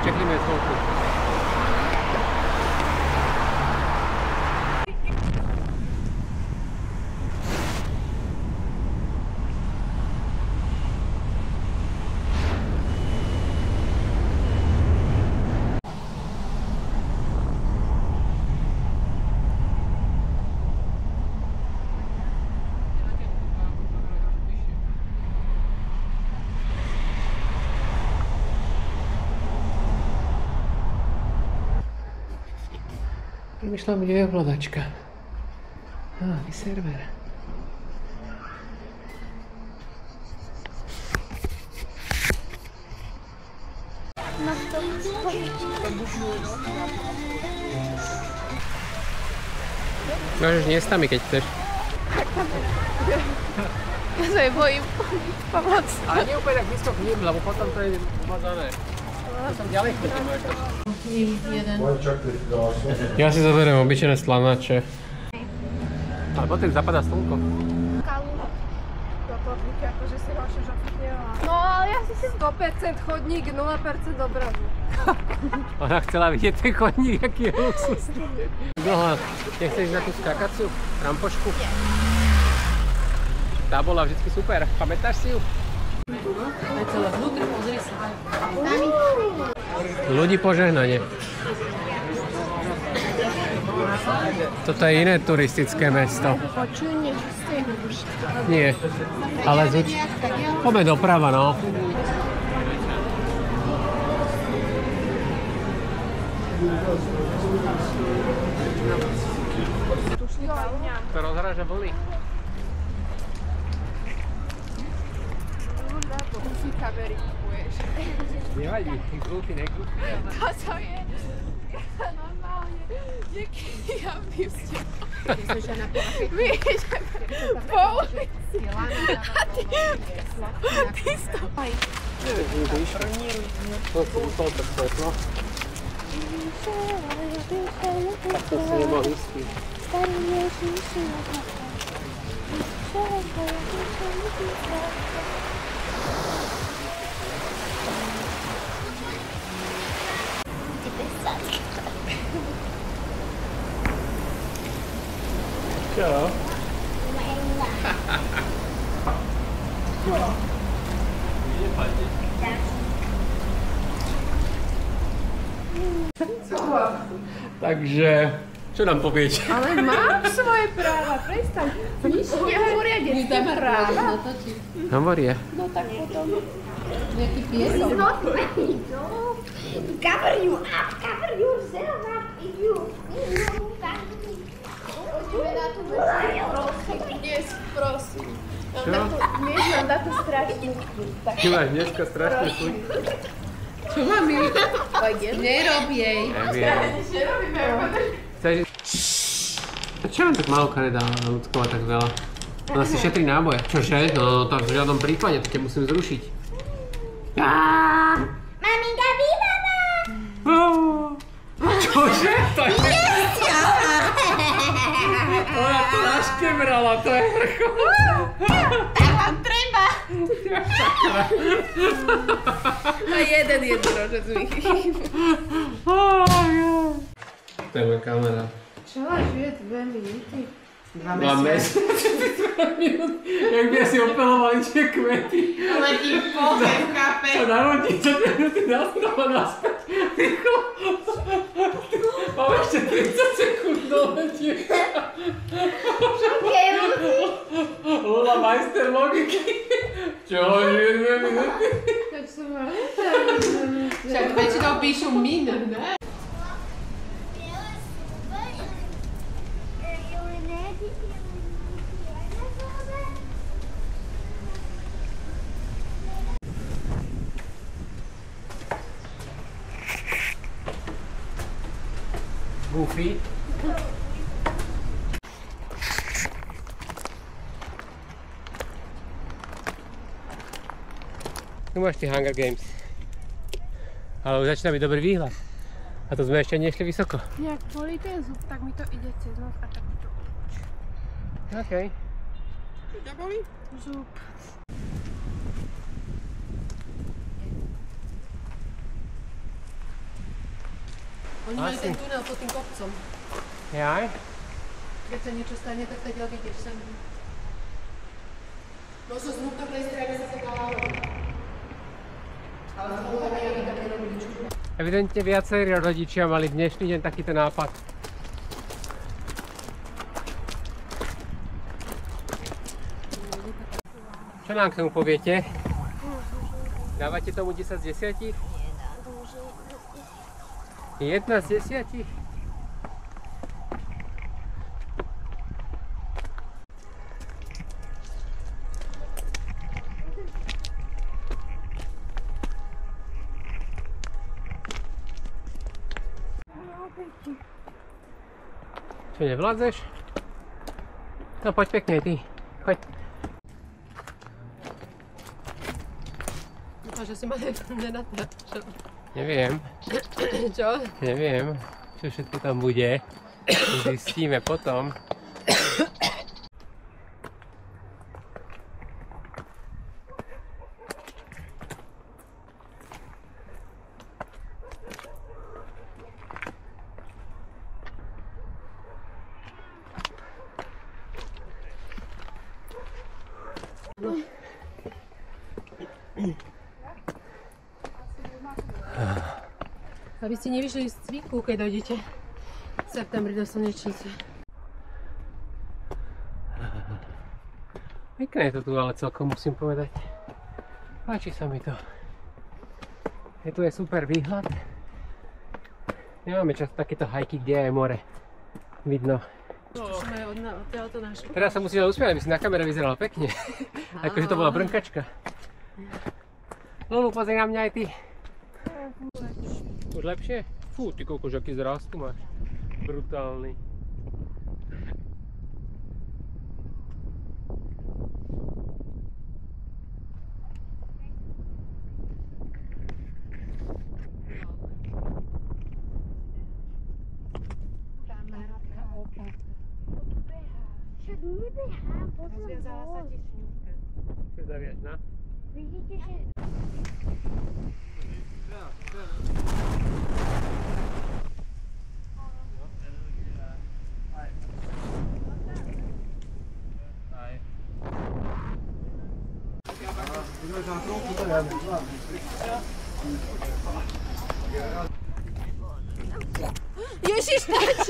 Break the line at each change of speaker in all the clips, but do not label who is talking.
Čeklíme chvíľku. Premýšľam, kde je ovládačka. Nový server. Môžeš nie s nami, keď chceš.
Ja sa jej bojím pomôcť.
Ale nie úplne tak blízko k ním, lebo potom to je umazané. Potom ďalej chodím až. Ja si zoberiem obyčajné slanáče. Ale potom zapadá slnko.
Akože si vaše žofitnila. No ale ja si 100% chodník, 0% obrazu.
Ona chcela vidieť ten chodník, aký je luxusný. Noha, nechceš ísť na tú skákaciu rampošku? Tá bola vždycky super, pamätáš si ju?
Aj celé vnútri, pozri sa.
Ľudí požehnanie. Toto je iné turistické mesto.
Počuj niečo z tej húšky.
Nie, ale poďme doprava, no. To rozhráža vlny.
Musí kamery kupuješ.
Nevadí, glúpy, neglúpy.
Toto je normálne niekedy ja vyvstil. Víš, po ulici. A ty stopaj.
To som musel tak svetlo. Tak to si nemohol istý. Čo? Takže, čo nám poviete?
Ale mám svoje práva, prestaň. Nič nehovoria detské práva.
Hovoria.
No tak potom nejaký piesok.
Cover you up, cover yourself up if you
Prosím. Dnes nám dá to strašnú chuť.
Ty máš dneska strašný chuť.
Čo mám ju? Nerob jej.
Neviem. Čo vám tak málo kanedá ľudkovať tak veľa? Ona si šetrí náboje. Čože? No tak v žiadnom prípade, to ťa musím zrušiť.
Maminka výbava!
Čože? To je... Ona to naškebrala, to je vrchol.
Tak vám treba. A jeden jednorožec mi chýba.
To je moja kamera.
Čo máš žije 2 minúty? 2
minút. Jak by asi opelovali tie kvety.
Ale ti pohľad chápe.
Sa narodí za 2 minúty nastáva naspäť. Rýchlo. Mám ešte 30 sekúnd do letie. Lula majster logiky. Čo, žije 2 minúty?
Tak som mal. Však väčšinou píšu minút, ne?
Goofy. Tu máš tie Hunger Games. Ale už začína byť dobrý výhľad. A to sme ešte nešli vysoko.
Jak bolí ten zub, tak mi to ide cez nos a tak mi to uč.
OK.
Ťa bolí? Zub. Oni majú ten tunel pod tým kopcom.
Jaj?
Keď sa niečo stane, tak teda vidíš sem. Možno z vnútornej strany sa to dá robiť. Ale z vnútornej aby také robili čudo.
Evidentne viacerí rodičia mali dnešný deň takýto nápad. Čo nám k tomu poviete? Dávate tomu 10 z 10? 1 z 10? Čo, nevládzeš? No poď pekne ty, choď.
Dúfam, že si ma nenatáčal.
Neviem.
Čo?
Neviem, čo všetko tam bude. Zistíme potom.
Aby ste nevyšli z cviku, keď dojdete v septembri do Slnečnice.
Pekné je to tu, ale celkom musím povedať. Páči sa mi to. Tu je super výhľad. Nemáme často takéto hajky, kde je more. Vidno. Teraz sa musíme usmiať, aby si na kamere vyzerala pekne. Akože to bola brnkačka. Lulu, pozri na mňa aj ty. Už lepšie? Fú, ty koľko, aký zrast tu máš. Brutálny.
Však nebehám, potom
Rozviazala sa ti šňúrka.
Čo zaviaž, no?
Vidíte, že...
Ježiš, tač!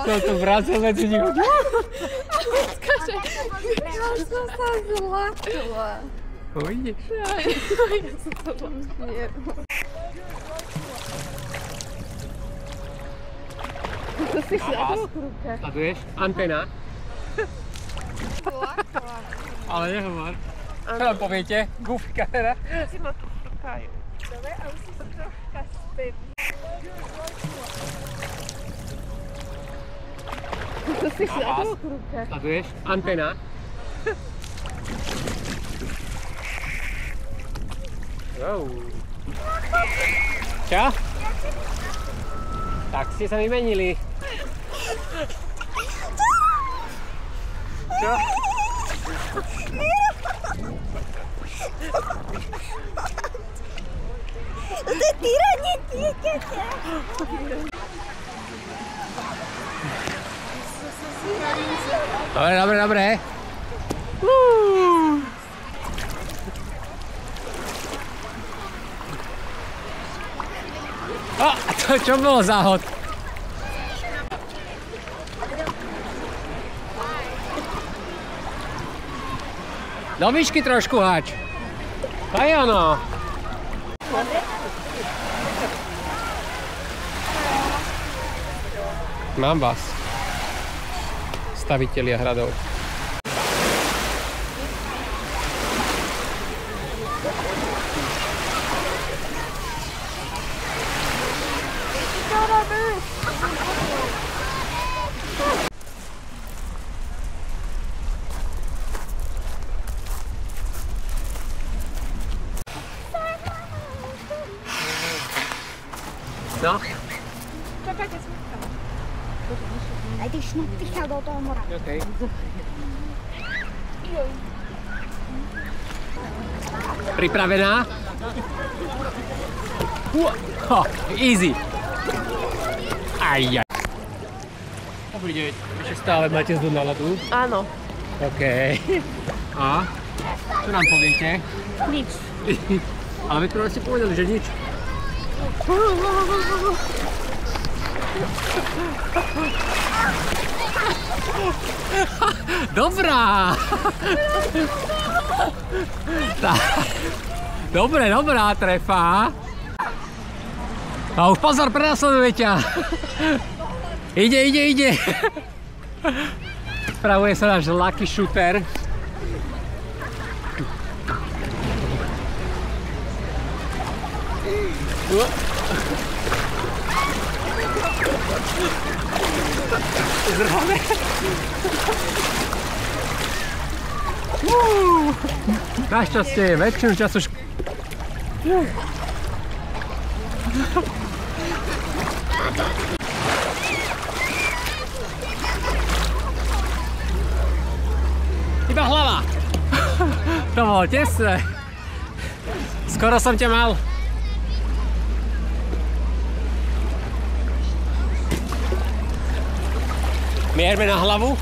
To tu vracel medzi nich.
Ja som sa zlatila.
Uvidíš.
Ja som sa zlatila. To si šľadol v rukách.
Sleduješ? Antena. Ale nehovor. Čo nám poviete? Goofy kamera.
Si ma tu šukajú. Dobre, a už si sa troška spevní. To si šľadol v rukách.
Sleduješ? Antena. Wow. Čo? Tak ste sa vymenili. Čo?
To je týranie dieťaťa.
Dobre, dobre. A to čo bolo za hod? Do výšky trošku hač. Aj ono. Mám vás. Stavitelia hradov. No?
Čakajte, smutka.
Daj ty šnupticha do toho mora.
OK. Pripravená? Easy. Ajaj. Dobrý deň, ešte stále máte zdu na ľadu?
Áno.
OK. A? Čo nám poviete?
Nič.
Ale vy prvé ste povedali, že nič. Dobrá! Dobrá trefa. A už pozor, prenasleduje ťa. Ide. Spravuje sa náš lucky shooter. Zrhane. Našťastie väčšinu času iba hlava. To bolo tesné. Skoro som ťa mal. Mierme na hlavu.